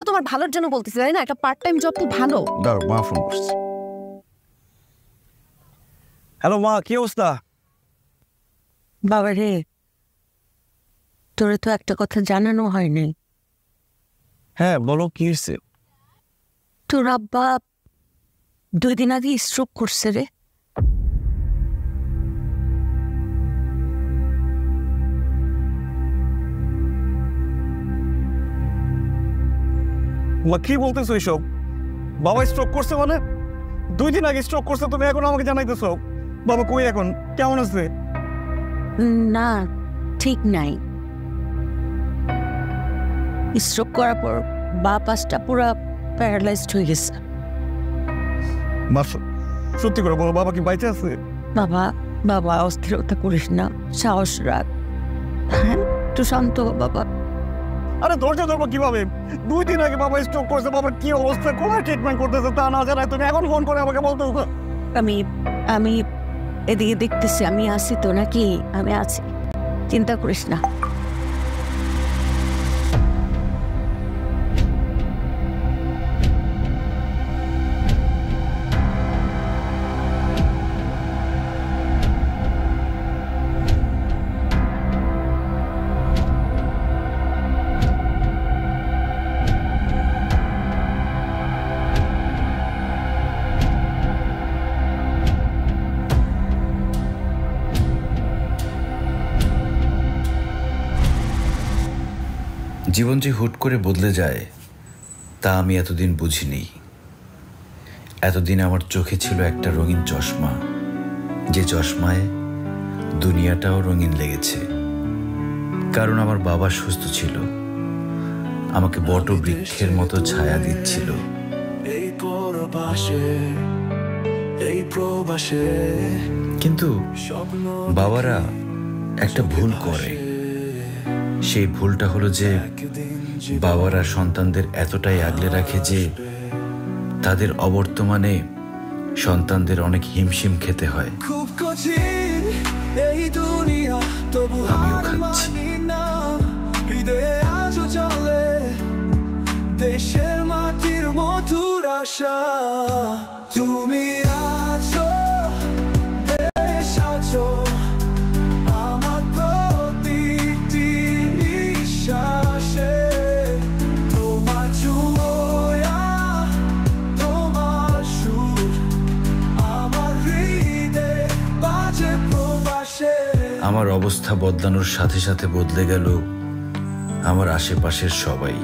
তোমার ভালোর জন্য বলতেছি, তাই না? একটা পার্ট টাইম জব তো ভালো। দাঁড়াও, মা ফোন করছে। হ্যালো মা, কি অবস্থা? বাবা রে, তোরে তো একটা কথা জানানো হয়নি। হ্যাঁ বলো, কি হয়েছে? তোর আব্বা 2 দিন আগে স্ট্রোক করছে রে। মা কি বলতেছো এইসব? বাবা স্ট্রোক করছে মানে? 2 দিন আগে স্ট্রোক করছে, তুমি এখন আমাকে জানাইতেছো? বাবা কই এখন, কেমন আছে? না, ঠিক নাই। স্ট্রোক করার পর বাপাসটা পুরা প্যারালাইজড হয়ে গেছে। মা সত্যি করে বলো, বাবা কি বাইচে আছে? বাবা বাবা অস্থিরতা করিস না, সাহস রাখ। হ্যাঁ, একটু শান্ত হ বাবা। আরে ধৈর্য ধরবো কিভাবে? 2 দিন আগে বাবা স্ট্রোক করছে, বাবার কি অবস্থা, কোথায় ট্রিটমেন্ট করতেছে তা না জানাই তুমি এখন ফোন করে আমাকে বলতেছো? আমি আমি এদিকে দেখতেছি, আমি আছি তো নাকি? আমি আছি, চিন্তা করিস না। জীবন যে হুট করে বদলে যায় তা আমি এতদিন বুঝিনি। এতদিন আমার চোখে ছিল একটা রঙিন চশমা, যে চশমায় দুনিয়াটাও রঙিন লেগেছে। কারণ আমার বাবা সুস্থ ছিল, আমাকে বট বৃক্ষের মতো ছায়া দিচ্ছিল। কিন্তু বাবারা একটা ভুল করে। সেই ভুলটা হলো যে বাবারা সন্তানদের এতটাই আগলে রাখে যে তাদের অবর্তমানে সন্তানদের অনেক হিমশিম খেতে হয়। আমিও খাচ্ছি। দেশের মাটির মধুর আশা তুমি আছো, দেশ আছো, আমার প্রতিটি নিঃশ্বাসে তোমার ছোঁয়া, তোমার সুর আমার হৃদয়ে বাজে প্রবাসে। আমার অবস্থা বদলানোর সাথে সাথে বদলে গেল আমার আশেপাশের সবাই।